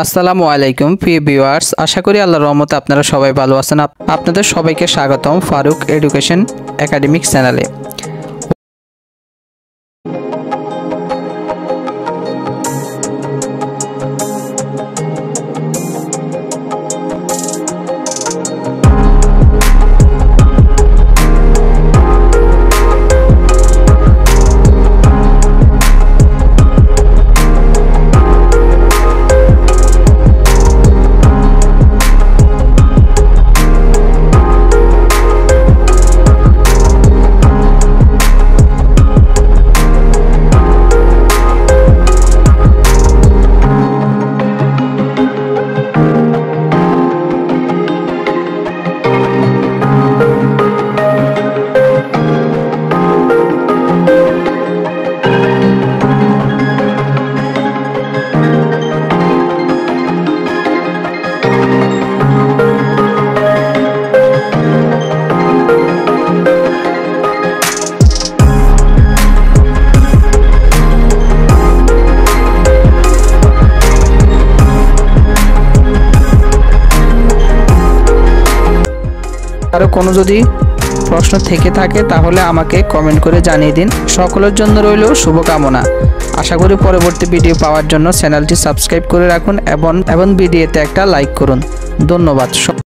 আসসালামু আলাইকুম প্রিয় ভিউয়ার্স, আশা করি আল্লাহর রহমতে আপনারা সবাই ভালো আছেন। আপনাদের সবাইকে স্বাগতম ফারুক এডুকেশন একাডেমিক চ্যানেলে। আরও কোনো যদি প্রশ্ন থেকে থাকে তাহলে আমাকে কমেন্ট করে জানিয়ে দিন। সকলের জন্য রইল শুভকামনা। আশা করি পরবর্তী ভিডিও পাওয়ার জন্য চ্যানেলটি সাবস্ক্রাইব করে রাখুন এবং ভিডিওতে একটা লাইক করুন। ধন্যবাদ।